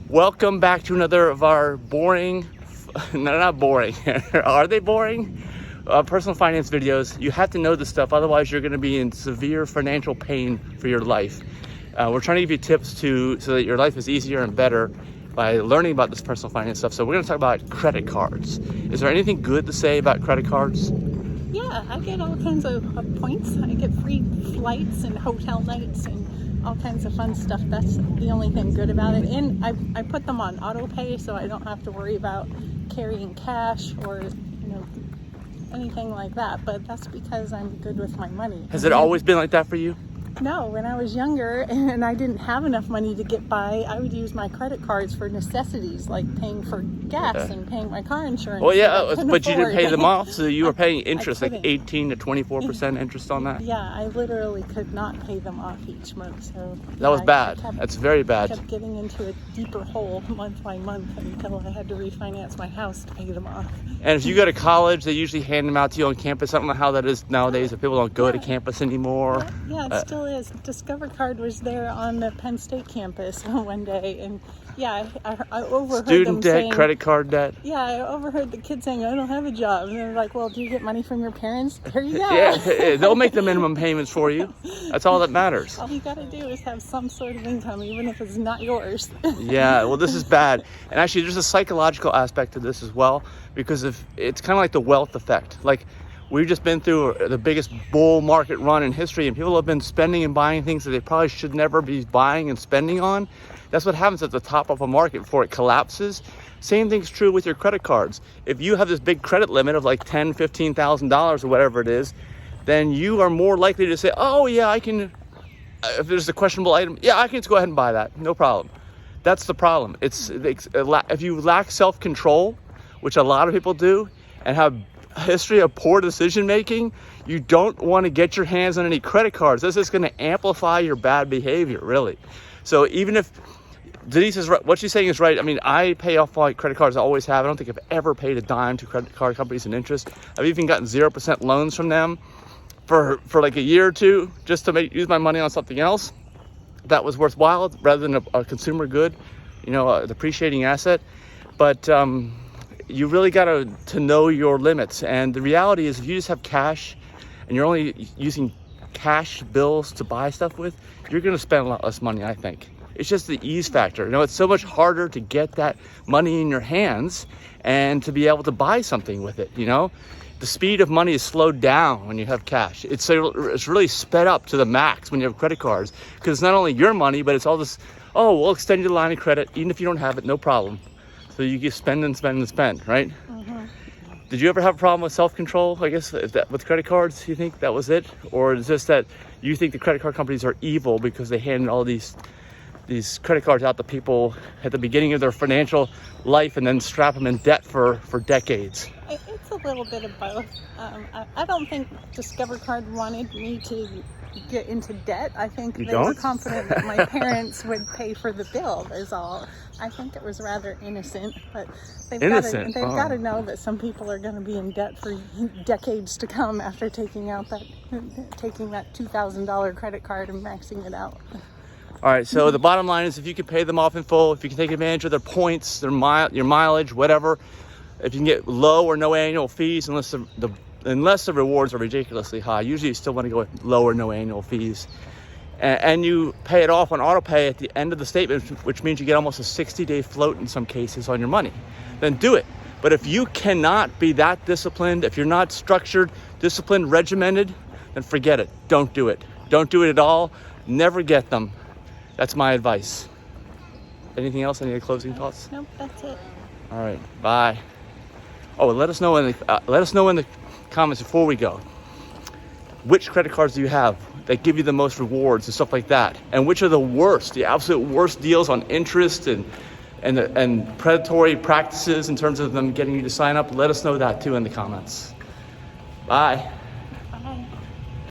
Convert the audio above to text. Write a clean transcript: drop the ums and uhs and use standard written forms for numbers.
Welcome back to another of our boring, no, not boring, are they boring? Personal finance videos. You have to know this stuff, otherwise you're gonna be in severe financial pain for your life. We're trying to give you tips so that your life is easier and better by learning about this personal finance stuff. So we're gonna talk about credit cards. Is there anything good to say about credit cards? Yeah, I get all kinds of points. I get free flights and hotel nights and all kinds of fun stuff. That's the only thing good about it. And I put them on auto pay, so I don't have to worry about carrying cash or anything like that. But that's because I'm good with my money. Has it always been like that for you? No, when I was younger and I didn't have enough money to get by, I would use my credit cards for necessities like paying for gas and paying my car insurance. Well, yeah, but you didn't pay them off, so you were paying interest, like 18 to 24% interest on that? Yeah, I literally could not pay them off each month. So that was bad. That's very bad. I kept getting into a deeper hole month by month until I had to refinance my house to pay them off. And if you go to college, they usually hand them out to you on campus. I don't know how that is nowadays, if people don't go to campus anymore. Yeah, it still is. Discover Card was there on the Penn State campus one day, and yeah, I overheard student them debt, saying, credit card debt. Yeah, I overheard the kids saying, "I don't have a job," and they're like, "Well, do you get money from your parents?" Here you go. Yeah, they'll make the minimum payments for you. That's all that matters. All you got to do is have some sort of income, even if it's not yours. Yeah, well, this is bad. And actually, there's a psychological aspect to this as well, because if it's kind of like the wealth effect. Like, we've just been through the biggest bull market run in history, and people have been spending and buying things that they probably should never be buying and spending on. That's what happens at the top of a market before it collapses. Same thing's true with your credit cards. If you have this big credit limit of like $10,000, $15,000 or whatever it is, then you are more likely to say, oh yeah, I can, if there's a questionable item, yeah, I can just go ahead and buy that, no problem. That's the problem. If you lack self-control, which a lot of people do, and have a history of poor decision making, you don't want to get your hands on any credit cards. This is going to amplify your bad behavior, really. So even if Denise is right, what she's saying is right. I mean, I pay off my credit cards. I always have. I don't think I've ever paid a dime to credit card companies in interest. I've even gotten 0% loans from them for like a year or two, just to use my money on something else that was worthwhile rather than a consumer good, a depreciating asset. But you really got to know your limits. And the reality is, if you just have cash and you're only using cash bills to buy stuff with, you're going to spend a lot less money, I think. It's just the ease factor. It's so much harder to get that money in your hands and to be able to buy something with it, The speed of money is slowed down when you have cash. It's really sped up to the max when you have credit cards, because it's not only your money, but it's all this, oh, we'll extend you the line of credit, even if you don't have it, no problem. So you can spend and spend and spend, right? Mm-hmm. Did you ever have a problem with self-control, I guess, with credit cards? You think that was it? Or is this that you think the credit card companies are evil because they hand all these credit cards out to people at the beginning of their financial life and then strap them in debt for decades? It's a little bit of both. I don't think Discover Card wanted me to get into debt. I think they were confident that my parents would pay for the bill is all. I think it was rather innocent, but they've got to know that some people are going to be in debt for decades to come after taking that $2,000 credit card and maxing it out. All right, so the bottom line is, if you can pay them off in full, if you can take advantage of their points, your mileage, whatever, if you can get low or no annual fees, unless the rewards are ridiculously high. Usually you still want to go with low or no annual fees. And you pay it off on auto pay at the end of the statement, which means you get almost a 60-day float in some cases on your money. Then do it. But if you cannot be that disciplined, if you're not structured, disciplined, regimented, then forget it. Don't do it. Don't do it at all. Never get them. That's my advice. Anything else? Any closing thoughts? Nope, that's it. All right, bye. Oh, let us know in the comments before we go. Which credit cards do you have that give you the most rewards and stuff like that? And which are the absolute worst deals on interest and predatory practices in terms of them getting you to sign up? Let us know that too in the comments. Bye.